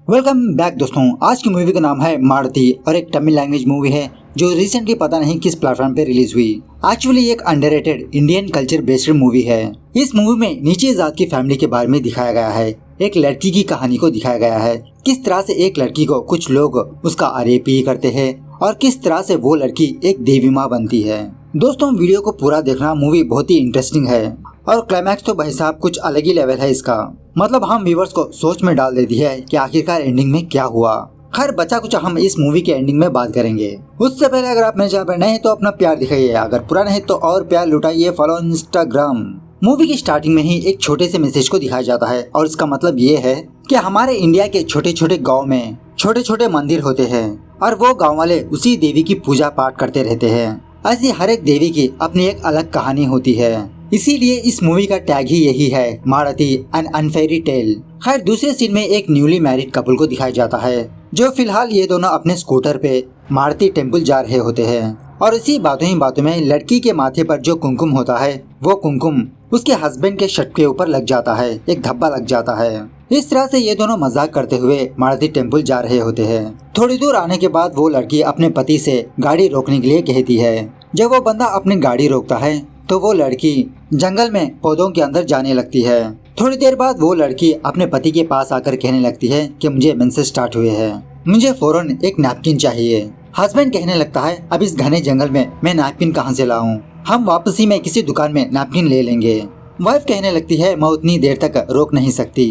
Welcome back दोस्तों। आज की मूवी का नाम है मारुति और एक तमिल लैंग्वेज मूवी है जो रिसेंटली पता नहीं किस प्लेटफॉर्म पे रिलीज हुई। एक्चुअली एक underrated Indian culture based movie है। इस मूवी में नीचे जात की फैमिली के बारे में दिखाया गया है। एक लड़की की कहानी को दिखाया गया है, किस तरह से एक लड़की को कुछ लोग उसका रेप करते हैं और किस तरह से वो लड़की एक देवी माँ बनती है। दोस्तों वीडियो को पूरा देखना, मूवी बहुत ही इंटरेस्टिंग है और क्लाइमैक्स तो भाई साहब कुछ अलग ही लेवल है इसका। मतलब हम व्यूवर्स को सोच में डाल देती है कि आखिरकार एंडिंग में क्या हुआ। खैर बचा कुछ हम इस मूवी के एंडिंग में बात करेंगे। उससे पहले अगर आप मेरे चैनल पर नए हैं तो अपना प्यार दिखाइए, अगर पुराना है तो और प्यार लुटाइए। Follow Instagram. मूवी की स्टार्टिंग में ही एक छोटे से मैसेज को दिखाया जाता है और इसका मतलब ये है कि हमारे इंडिया के छोटे छोटे गाँव में छोटे छोटे मंदिर होते हैं और वो गाँव वाले उसी देवी की पूजा पाठ करते रहते हैं। ऐसी हर एक देवी की अपनी एक अलग कहानी होती है, इसीलिए इस मूवी का टैग ही यही है, मारुति एन अनफेरी टेल। खैर दूसरे सीन में एक न्यूली मैरिड कपल को दिखाया जाता है जो फिलहाल ये दोनों अपने स्कूटर पे मारुति टेम्पल जा रहे होते हैं और इसी बातों ही बातों में लड़की के माथे पर जो कुमकुम होता है वो कुमकुम उसके हस्बैंड के शर्ट के ऊपर लग जाता है, एक धब्बा लग जाता है। इस तरह से ये दोनों मजाक करते हुए मारुति टेम्पल जा रहे होते हैं। थोड़ी दूर आने के बाद वो लड़की अपने पति से गाड़ी रोकने के लिए कहती है। जब वो बंदा अपनी गाड़ी रोकता है तो वो लड़की जंगल में पौधों के अंदर जाने लगती है। थोड़ी देर बाद वो लड़की अपने पति के पास आकर कहने लगती है कि मुझे मेंसेस स्टार्ट हुए हैं, मुझे फौरन एक नैपकिन चाहिए। हस्बैंड कहने लगता है अब इस घने जंगल में मैं नैपकिन कहाँ से लाऊं, हम वापसी में किसी दुकान में नैपकिन ले लेंगे। वाइफ कहने लगती है मैं उतनी देर तक रोक नहीं सकती।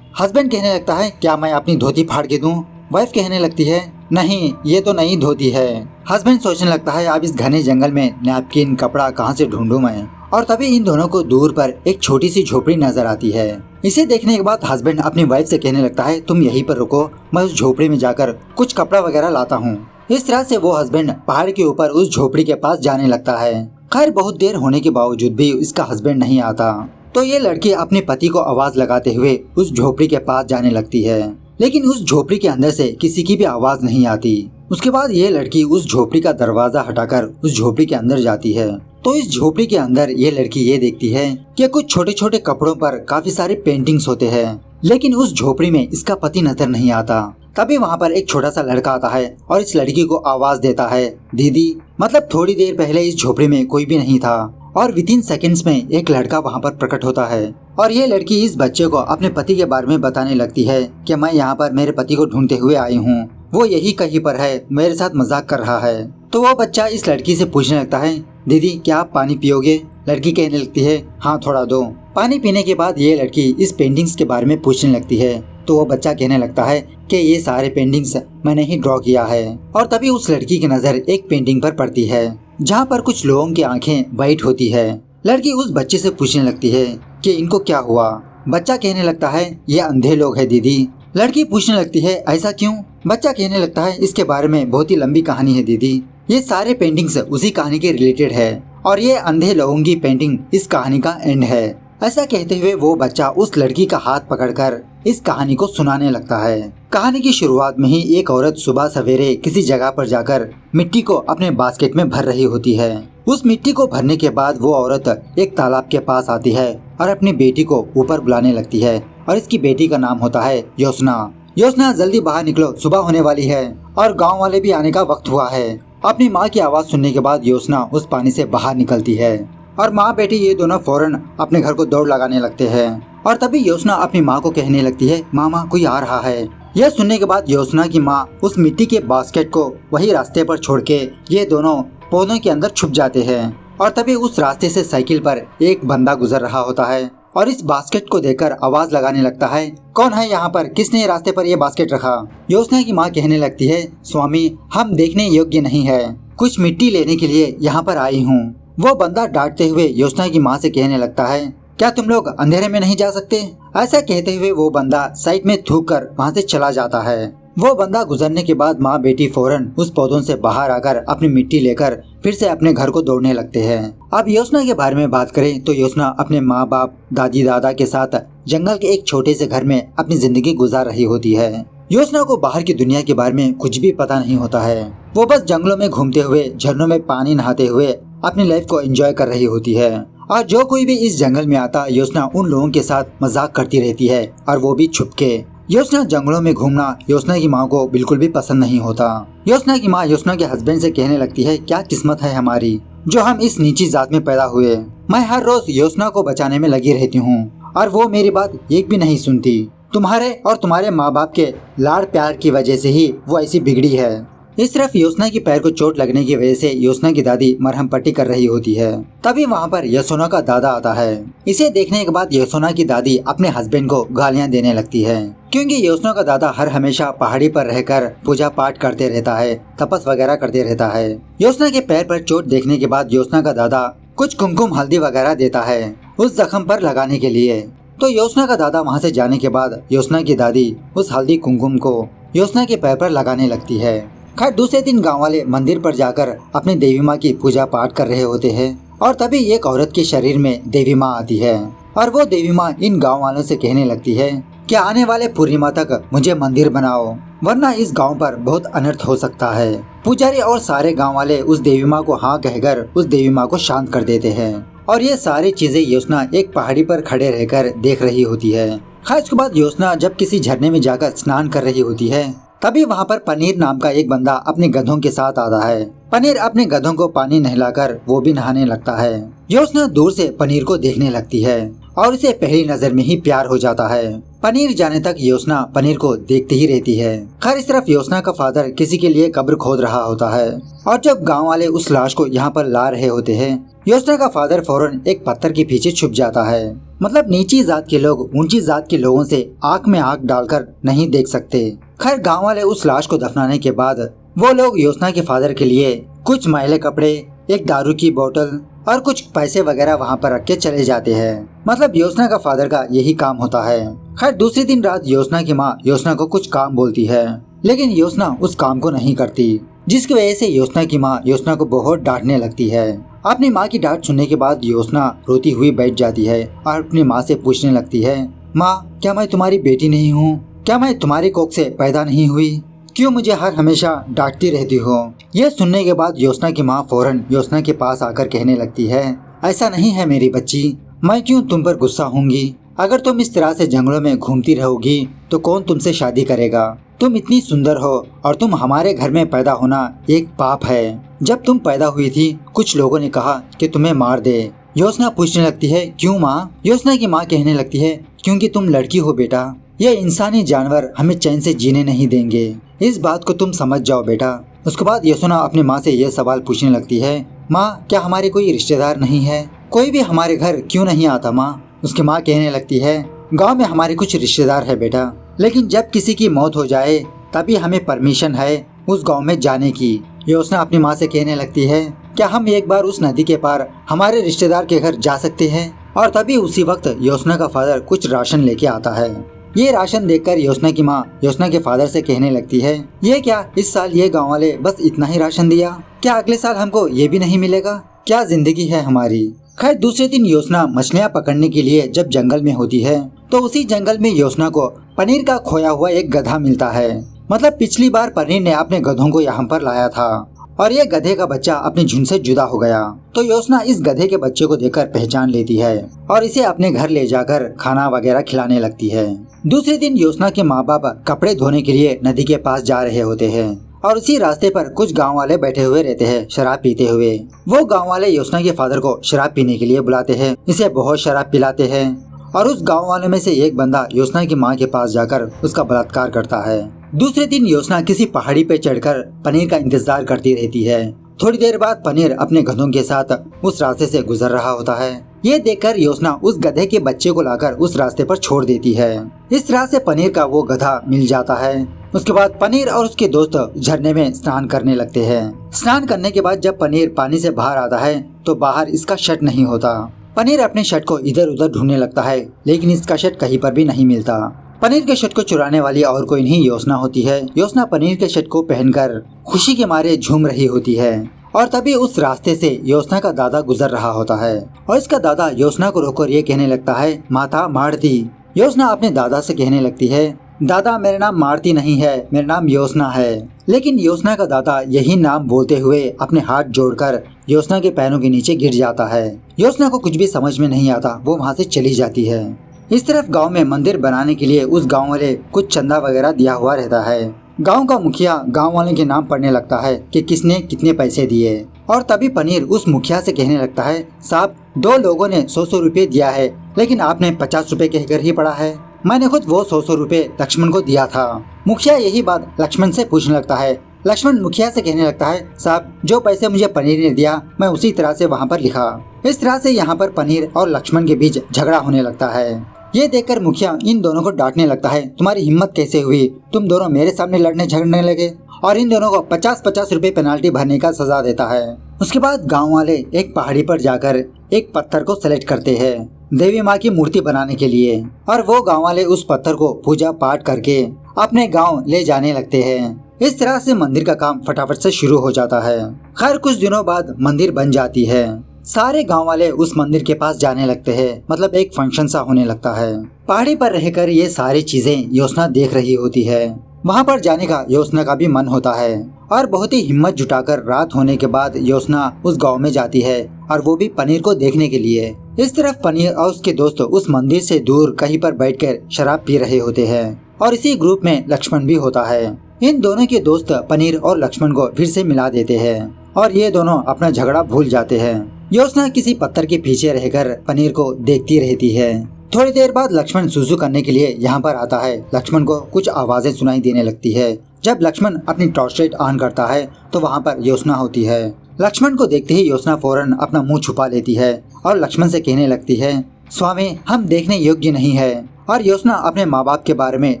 हस्बैंड कहने लगता है क्या मैं अपनी धोती फाड़ के दूं? वाइफ कहने लगती है नहीं ये तो नई धोती है। हस्बैंड सोचने लगता है अब इस घने जंगल में नैपकिन कपड़ा कहाँ से ढूंढूं मैं। और तभी इन दोनों को दूर पर एक छोटी सी झोपड़ी नजर आती है। इसे देखने के बाद हस्बैंड अपनी वाइफ से कहने लगता है तुम यहीं पर रुको, मैं उस झोपड़ी में जाकर कुछ कपड़ा वगैरह लाता हूँ। इस तरह से वो हस्बैंड पहाड़ के ऊपर उस झोपड़ी के पास जाने लगता है। खैर बहुत देर होने के बावजूद भी इसका हस्बैंड नहीं आता तो ये लड़की अपने पति को आवाज लगाते हुए उस झोपड़ी के पास जाने लगती है, लेकिन उस झोपड़ी के अंदर से किसी की भी आवाज नहीं आती। उसके बाद ये लड़की उस झोपड़ी का दरवाजा हटाकर उस झोपड़ी के अंदर जाती है तो इस झोपड़ी के अंदर ये लड़की ये देखती है कि कुछ छोटे छोटे कपड़ों पर काफी सारे पेंटिंग्स होते हैं, लेकिन उस झोपड़ी में इसका पति नजर नहीं आता। तभी वहाँ पर एक छोटा सा लड़का आता है और इस लड़की को आवाज देता है दीदी। मतलब थोड़ी देर पहले इस झोपड़ी में कोई भी नहीं था और विदिन सेकंड्स में एक लड़का वहाँ पर प्रकट होता है और ये लड़की इस बच्चे को अपने पति के बारे में बताने लगती है कि मैं यहाँ पर मेरे पति को ढूंढते हुए आई हूँ, वो यही कहीं पर है, मेरे साथ मजाक कर रहा है। तो वो बच्चा इस लड़की से पूछने लगता है दीदी क्या आप पानी पियोगे? लड़की कहने लगती है हाँ थोड़ा दो। पानी पीने के बाद ये लड़की इस पेंटिंग्स के बारे में पूछने लगती है तो वो बच्चा कहने लगता है कि ये सारे पेंटिंग्स मैंने ही ड्रॉ किया है। और तभी उस लड़की की नजर एक पेंटिंग पर पड़ती है जहाँ पर कुछ लोगों की आंखें वाइट होती है। लड़की उस बच्चे से पूछने लगती है कि इनको क्या हुआ? बच्चा कहने लगता है ये अंधे लोग हैं दीदी। लड़की पूछने लगती है ऐसा क्यों? बच्चा कहने लगता है इसके बारे में बहुत ही लंबी कहानी है दीदी, ये सारे पेंटिंग्स उसी कहानी के रिलेटेड है और ये अंधे लोगों की पेंटिंग इस कहानी का एंड है। ऐसा कहते हुए वो बच्चा उस लड़की का हाथ पकड़कर इस कहानी को सुनाने लगता है। कहानी की शुरुआत में ही एक औरत सुबह सवेरे किसी जगह पर जाकर मिट्टी को अपने बास्केट में भर रही होती है। उस मिट्टी को भरने के बाद वो औरत एक तालाब के पास आती है और अपनी बेटी को ऊपर बुलाने लगती है और इसकी बेटी का नाम होता है योसना। योसना जल्दी बाहर निकलो, सुबह होने वाली है और गाँव वाले भी आने का वक्त हुआ है। अपनी माँ की आवाज सुनने के बाद योसना उस पानी से बाहर निकलती है और माँ बेटी ये दोनों फौरन अपने घर को दौड़ लगाने लगते हैं। और तभी योसना अपनी माँ को कहने लगती है मामा कोई आ रहा है। यह सुनने के बाद योसना की माँ उस मिट्टी के बास्केट को वही रास्ते पर छोड़ के ये दोनों पौधों के अंदर छुप जाते हैं। और तभी उस रास्ते से साइकिल पर एक बंदा गुजर रहा होता है और इस बास्केट को देखकर आवाज लगाने लगता है कौन है यहाँ पर, किसने रास्ते पर ये बास्केट रखा? योसना की माँ कहने लगती है स्वामी हम देखने योग्य नहीं है, कुछ मिट्टी लेने के लिए यहाँ पर आई हूँ। वो बंदा डांटते हुए योसना की माँ से कहने लगता है क्या तुम लोग अंधेरे में नहीं जा सकते? ऐसा कहते हुए वो बंदा साइड में थूक कर वहाँ से चला जाता है। वो बंदा गुजरने के बाद माँ बेटी फौरन उस पौधों से बाहर आकर अपनी मिट्टी लेकर फिर से अपने घर को दौड़ने लगते हैं। अब योसना के बारे में बात करें तो योसना अपने माँ बाप दादी दादा के साथ जंगल के एक छोटे से घर में अपनी जिंदगी गुजार रही होती है। योसना को बाहर की दुनिया के बारे में कुछ भी पता नहीं होता है। वो बस जंगलों में घूमते हुए झरनों में पानी नहाते हुए अपनी लाइफ को एंजॉय कर रही होती है और जो कोई भी इस जंगल में आता योसना उन लोगों के साथ मजाक करती रहती है और वो भी छुप के। योशना जंगलों में घूमना योशना की माँ को बिल्कुल भी पसंद नहीं होता। योशना की माँ योशना के हस्बैंड से कहने लगती है, क्या किस्मत है हमारी जो हम इस नीची जात में पैदा हुए। मैं हर रोज योशना को बचाने में लगी रहती हूँ और वो मेरी बात एक भी नहीं सुनती। तुम्हारे और तुम्हारे माँ बाप के लाड़ प्यार की वजह से ही वो ऐसी बिगड़ी है। इस तरफ योशना की पैर को चोट लगने की वजह से योशना की दादी मरहम पट्टी कर रही होती है। तभी वहाँ पर योशना का दादा आता है। इसे देखने के बाद योशना की दादी अपने हस्बैंड को गालियाँ देने लगती है, क्योंकि योशना का दादा हर हमेशा पहाड़ी पर रहकर पूजा पाठ करते रहता है, तपस वगैरह करते रहता है। योशना के पैर पर चोट देखने के बाद योशना का दादा कुछ कुमकुम हल्दी वगैरह देता है उस जख्म पर लगाने के लिए। तो योशना का दादा वहाँ से जाने के बाद योशना की दादी उस हल्दी कुमकुम को योशना के पैर पर लगाने लगती है। खैर दूसरे दिन गांव वाले मंदिर पर जाकर अपनी देवी माँ की पूजा पाठ कर रहे होते हैं और तभी एक औरत के शरीर में देवी माँ आती है और वो देवी माँ इन गांव वालों से कहने लगती है कि आने वाले पूर्णिमा तक मुझे मंदिर बनाओ, वरना इस गांव पर बहुत अनर्थ हो सकता है। पुजारी और सारे गांव वाले उस देवी माँ को हाँ कहकर उस देवी माँ को शांत कर देते हैं और ये सारी चीजें योशना एक पहाड़ी पर खड़े रहकर देख रही होती है। खैर उसके बाद योशना जब किसी झरने में जाकर स्नान कर रही होती है, तभी वहाँ पर पनीर नाम का एक बंदा अपने गधों के साथ आता है। पनीर अपने गधों को पानी नहलाकर वो भी नहाने लगता है। योशना दूर से पनीर को देखने लगती है और उसे पहली नजर में ही प्यार हो जाता है। पनीर जाने तक योशना पनीर को देखती ही रहती है। खैर इस तरफ योशना का फादर किसी के लिए कब्र खोद रहा होता है और जब गांव वाले उस लाश को यहाँ पर ला रहे होते हैं, योशना का फादर फौरन एक पत्थर के पीछे छुप जाता है। मतलब नीची जात के लोग ऊंची जात के लोगों से आँख में आँख डालकर नहीं देख सकते। खैर गांव वाले उस लाश को दफनाने के बाद वो लोग योशना के फादर के लिए कुछ मैले कपड़े, एक दारू की बोतल और कुछ पैसे वगैरह वहाँ पर रख के चले जाते हैं। मतलब योशना का फादर का यही काम होता है। खैर दूसरे दिन रात योशना की माँ योशना को कुछ काम बोलती है, लेकिन योशना उस काम को नहीं करती, जिसकी वजह से योशना की माँ योशना को बहुत डांटने लगती है। अपनी माँ की डांट सुनने के बाद योशना रोती हुई बैठ जाती है और अपनी माँ से पूछने लगती है, माँ क्या मैं तुम्हारी बेटी नहीं हूँ? क्या मैं तुम्हारी कोख से पैदा नहीं हुई? क्यों मुझे हर हमेशा डांटती रहती हो? यह सुनने के बाद योशना की माँ फौरन योशना के पास आकर कहने लगती है, ऐसा नहीं है मेरी बच्ची, मैं क्यों तुम पर गुस्सा होंगी? अगर तुम इस तरह से जंगलों में घूमती रहोगी तो कौन तुमसे शादी करेगा? तुम इतनी सुंदर हो और तुम हमारे घर में पैदा होना एक पाप है। जब तुम पैदा हुई थी कुछ लोगों ने कहा कि तुम्हें मार दे। योशना पूछने लगती है, क्यों माँ? योशना की माँ कहने लगती है, क्योंकि तुम लड़की हो बेटा, ये इंसानी जानवर हमें चैन से जीने नहीं देंगे, इस बात को तुम समझ जाओ बेटा। उसके बाद योशना अपनी माँ से यह सवाल पूछने लगती है, माँ क्या हमारे कोई रिश्तेदार नहीं है? कोई भी हमारे घर क्यों नहीं आता माँ? उसकी माँ कहने लगती है, गांव में हमारे कुछ रिश्तेदार है बेटा, लेकिन जब किसी की मौत हो जाए तभी हमें परमिशन है उस गांव में जाने की। योशना अपनी माँ से कहने लगती है, क्या हम एक बार उस नदी के पार हमारे रिश्तेदार के घर जा सकते हैं? और तभी उसी वक्त योशना का फादर कुछ राशन लेके आता है। ये राशन देखकर योशना की माँ योशना के फादर से कहने लगती है, ये क्या इस साल ये गाँव वाले बस इतना ही राशन दिया? क्या अगले साल हमको ये भी नहीं मिलेगा? क्या जिंदगी है हमारी? खैर दूसरे दिन योशना मछलियाँ पकड़ने के लिए जब जंगल में होती है तो उसी जंगल में योशना को पनीर का खोया हुआ एक गधा मिलता है। मतलब पिछली बार पनीर ने अपने गधों को यहाँ पर लाया था और ये गधे का बच्चा अपने झुंड से जुदा हो गया। तो योशना इस गधे के बच्चे को देखकर पहचान लेती है और इसे अपने घर ले जाकर खाना वगैरह खिलाने लगती है। दूसरे दिन योशना के माँ बाप कपड़े धोने के लिए नदी के पास जा रहे होते हैं और उसी रास्ते पर कुछ गांव वाले बैठे हुए रहते हैं शराब पीते हुए। वो गांव वाले योशना के फादर को शराब पीने के लिए बुलाते हैं, इसे बहुत शराब पिलाते हैं और उस गांव वाले में से एक बंदा योशना की माँ के पास जाकर उसका बलात्कार करता है। दूसरे दिन योशना किसी पहाड़ी पे चढ़कर पनीर का इंतजार करती रहती है। थोड़ी देर बाद पनीर अपने गधों के साथ उस रास्ते से गुजर रहा होता है। ये देखकर योशना उस गधे के बच्चे को लाकर उस रास्ते पर छोड़ देती है। इस तरह से पनीर का वो गधा मिल जाता है। उसके बाद पनीर और उसके दोस्त झरने में स्नान करने लगते हैं। स्नान करने के बाद जब पनीर पानी से बाहर आता है तो बाहर इसका शर्ट नहीं होता। पनीर अपने शर्ट को इधर उधर ढूंढने लगता है, लेकिन इसका शर्ट कहीं पर भी नहीं मिलता। पनीर के शर्ट को चुराने वाली और कोई नहीं योशना होती है। योशना पनीर के शर्ट को पहनकर खुशी के मारे झूम रही होती है और तभी उस रास्ते से योशना का दादा गुजर रहा होता है और इसका दादा योशना को रोककर ये कहने लगता है, माता मारती। योशना अपने दादा से कहने लगती है, दादा मेरा नाम मारती नहीं है, मेरा नाम योशना है। लेकिन योशना का दादा यही नाम बोलते हुए अपने हाथ जोड़कर योशना के पैरों के नीचे गिर जाता है। योशना को कुछ भी समझ में नहीं आता, वो वहाँ से चली जाती है। इस तरफ गांव में मंदिर बनाने के लिए उस गांव वाले कुछ चंदा वगैरह दिया हुआ रहता है। गांव का मुखिया गांव वाले के नाम पढ़ने लगता है कि किसने कितने पैसे दिए, और तभी पनीर उस मुखिया से कहने लगता है, साहब 2 लोगों ने 100 रुपए दिया है, लेकिन आपने 50 रुपए कहकर ही पड़ा है। मैंने खुद वो 100 रुपए लक्ष्मण को दिया था। मुखिया यही बात लक्ष्मण से पूछने लगता है। लक्ष्मण मुखिया से कहने लगता है, साहब जो पैसे मुझे पनीर ने दिया मैं उसी तरह से वहाँ पर लिखा। इस तरह से यहाँ पर पनीर और लक्ष्मण के बीच झगड़ा होने लगता है। ये देखकर मुखिया इन दोनों को डांटने लगता है, तुम्हारी हिम्मत कैसे हुई, तुम दोनों मेरे सामने लड़ने झगड़ने लगे, और इन दोनों को 50-50 रुपए पेनाल्टी भरने का सजा देता है। उसके बाद गाँव वाले एक पहाड़ी पर जाकर एक पत्थर को सेलेक्ट करते हैं देवी माँ की मूर्ति बनाने के लिए, और वो गाँव वाले उस पत्थर को पूजा पाठ करके अपने गाँव ले जाने लगते हैं। इस तरह से मंदिर का काम फटाफट से शुरू हो जाता है। खैर कुछ दिनों बाद मंदिर बन जाती है। सारे गांव वाले उस मंदिर के पास जाने लगते हैं, मतलब एक फंक्शन सा होने लगता है। पहाड़ी पर रहकर ये सारी चीजें योजना देख रही होती है। वहां पर जाने का योजना का भी मन होता है, और बहुत ही हिम्मत जुटाकर रात होने के बाद योजना उस गांव में जाती है, और वो भी पनीर को देखने के लिए। इस तरफ पनीर और उसके दोस्त उस मंदिर से दूर कहीं पर बैठकर शराब पी रहे होते हैं, और इसी ग्रुप में लक्ष्मण भी होता है। इन दोनों के दोस्त पनीर और लक्ष्मण को फिर से मिला देते हैं, और ये दोनों अपना झगड़ा भूल जाते हैं। योजना किसी पत्थर के पीछे रहकर पनीर को देखती रहती है। थोड़ी देर बाद लक्ष्मण सुसु करने के लिए यहाँ पर आता है। लक्ष्मण को कुछ आवाजें सुनाई देने लगती है। जब लक्ष्मण अपनी टॉर्च लाइट ऑन करता है तो वहाँ पर योजना होती है। लक्ष्मण को देखते ही योजना फौरन अपना मुंह छुपा लेती है और लक्ष्मण से कहने लगती है, स्वामी हम देखने योग्य नहीं है। और योजना अपने माँ बाप के बारे में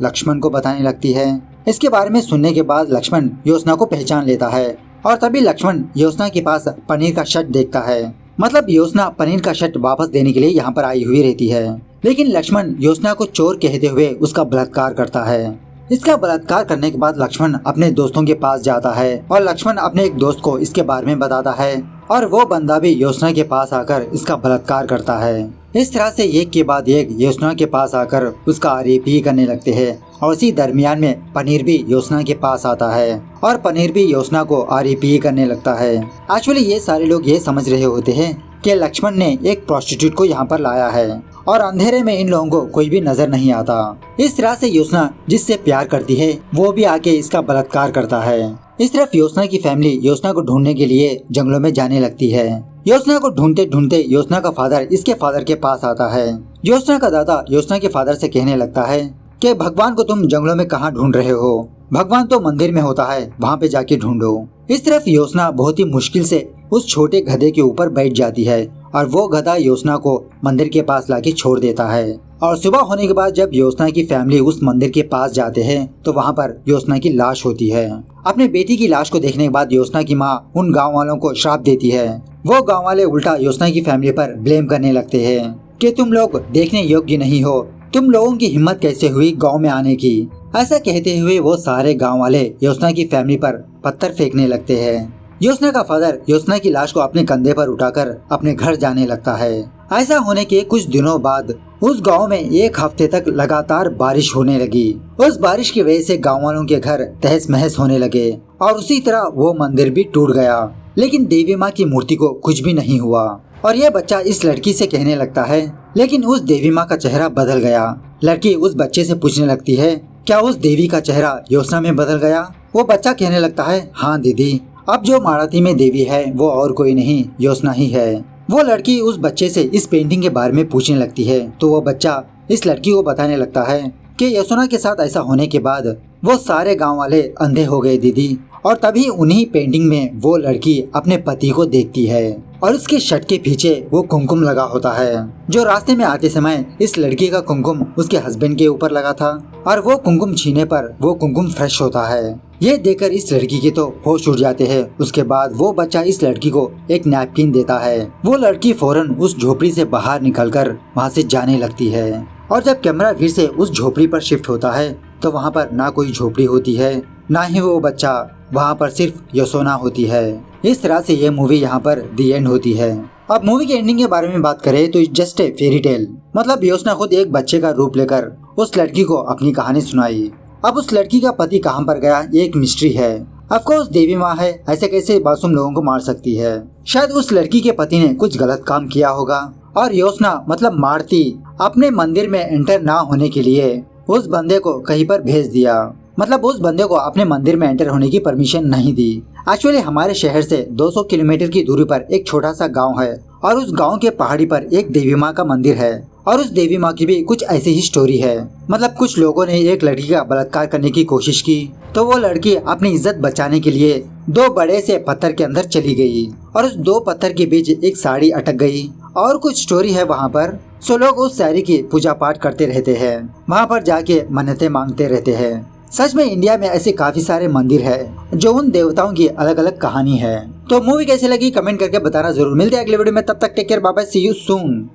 लक्ष्मण को बताने लगती है। इसके बारे में सुनने के बाद लक्ष्मण योजना को पहचान लेता है, और तभी लक्ष्मण योजना के पास पनीर का शर्ट देखता है। मतलब योजना पनीर का शर्ट वापस देने के लिए यहाँ पर आई हुई रहती है, लेकिन लक्ष्मण योजना को चोर कहते हुए उसका बलात्कार करता है। इसका बलात्कार करने के बाद लक्ष्मण अपने दोस्तों के पास जाता है, और लक्ष्मण अपने एक दोस्त को इसके बारे में बताता है, और वो बंदा भी योजना के पास आकर इसका बलात्कार करता है। इस तरह से एक के बाद एक योजना के पास आकर उसका आरोपी करने लगते हैं, और इसी दरमियान में पनीर भी योजना के पास आता है, और पनीर भी योजना को आरोपी करने लगता है। एक्चुअली ये सारे लोग ये समझ रहे होते हैं कि लक्ष्मण ने एक प्रोस्टिट्यूट को यहाँ पर लाया है, और अंधेरे में इन लोगों को कोई भी नजर नहीं आता। इस तरह से योजना जिससे प्यार करती है वो भी आके इसका बलात्कार करता है। इस तरफ योजना की फैमिली योजना को ढूंढने के लिए जंगलों में जाने लगती है। योजना को ढूंढते ढूंढते योजना का फादर इसके फादर के पास आता है। योजना का दादा योजना के फादर से कहने लगता है कि भगवान को तुम जंगलों में कहाँ ढूंढ रहे हो, भगवान तो मंदिर में होता है, वहाँ पे जाके ढूंढो। इस तरफ योजना बहुत ही मुश्किल से उस छोटे गधे के ऊपर बैठ जाती है, और वो गधा योजना को मंदिर के पास लाके छोड़ देता है। और सुबह होने के बाद जब योजना की फैमिली उस मंदिर के पास जाते हैं तो वहाँ पर योजना की लाश होती है। अपने बेटी की लाश को देखने के बाद योजना की माँ उन गाँव वालों को श्राप देती है। वो गाँव वाले उल्टा योजना की फैमिली पर ब्लेम करने लगते हैं कि तुम लोग देखने योग्य नहीं हो, तुम लोगों की हिम्मत कैसे हुई गाँव में आने की। ऐसा कहते हुए वो सारे गाँव वाले योजना की फैमिली पर पत्थर फेंकने लगते हैं। योजना का फादर योजना की लाश को अपने कंधे पर उठाकर अपने घर जाने लगता है। ऐसा होने के कुछ दिनों बाद उस गांव में 1 हफ्ते तक लगातार बारिश होने लगी। उस बारिश की वजह से गांव वालों के घर तहस महस होने लगे, और उसी तरह वो मंदिर भी टूट गया। लेकिन देवी माँ की मूर्ति को कुछ भी नहीं हुआ, और यह बच्चा इस लड़की से कहने लगता है, लेकिन उस देवी माँ का चेहरा बदल गया। लड़की उस बच्चे से पूछने लगती है, क्या उस देवी का चेहरा योजना में बदल गया? वो बच्चा कहने लगता है, हाँ दीदी, अब जो माराती में देवी है वो और कोई नहीं, योजना ही है। वो लड़की उस बच्चे से इस पेंटिंग के बारे में पूछने लगती है, तो वो बच्चा इस लड़की को बताने लगता है कि योजना के साथ ऐसा होने के बाद वो सारे गांव वाले अंधे हो गए दीदी, और तभी उन्हीं पेंटिंग में वो लड़की अपने पति को देखती है, और उसके शर्ट के पीछे वो कुमकुम लगा होता है, जो रास्ते में आते समय इस लड़की का कुमकुम उसके हस्बैंड के ऊपर लगा था, और वो कुमकुम छीने पर वो कुमकुम फ्रेश होता है। ये देखकर इस लड़की के तो होश उड़ जाते हैं। उसके बाद वो बच्चा इस लड़की को एक नैपकिन देता है। वो लड़की फौरन उस झोपड़ी से बाहर निकलकर वहाँ से जाने लगती है, और जब कैमरा फिर से उस झोपड़ी पर शिफ्ट होता है तो वहाँ पर ना कोई झोपड़ी होती है, ना ही वो बच्चा, वहाँ पर सिर्फ योसोना होती है। इस तरह से ये मूवी यहाँ पर दी एंड होती है। अब मूवी के एंडिंग के बारे में बात करें तो जस्ट ए फेरी टेल, मतलब योजना खुद एक बच्चे का रूप लेकर उस लड़की को अपनी कहानी सुनाई। अब उस लड़की का पति कहाँ पर गया ये एक मिस्ट्री है। ऑफकोर्स देवी माँ है, ऐसे कैसे मासूम लोगों को मार सकती है। शायद उस लड़की के पति ने कुछ गलत काम किया होगा, और योजना मतलब मारती अपने मंदिर में एंटर ना होने के लिए उस बंदे को कहीं पर भेज दिया। मतलब उस बंदे को अपने मंदिर में एंटर होने की परमिशन नहीं दी। एक्चुअली हमारे शहर से 200 किलोमीटर की दूरी पर एक छोटा सा गांव है और उस गांव के पहाड़ी पर एक देवी माँ का मंदिर है और उस देवी माँ की भी कुछ ऐसी ही स्टोरी है। मतलब कुछ लोगों ने एक लड़की का बलात्कार करने की कोशिश की तो वो लड़की अपनी इज्जत बचाने के लिए 2 बड़े से पत्थर के अंदर चली गई और उस 2 पत्थर के बीच एक साड़ी अटक गई और कुछ स्टोरी है वहाँ पर। सो लोग उस साड़ी की पूजा पाठ करते रहते हैं, वहाँ पर जाके मन्नतें मांगते रहते हैं। सच में इंडिया में ऐसे काफी सारे मंदिर है जो उन देवताओं की अलग अलग कहानी है। तो मूवी कैसी लगी कमेंट करके बताना जरूर। मिलते हैं अगले वीडियो में, तब तक take care, bye bye, see you soon.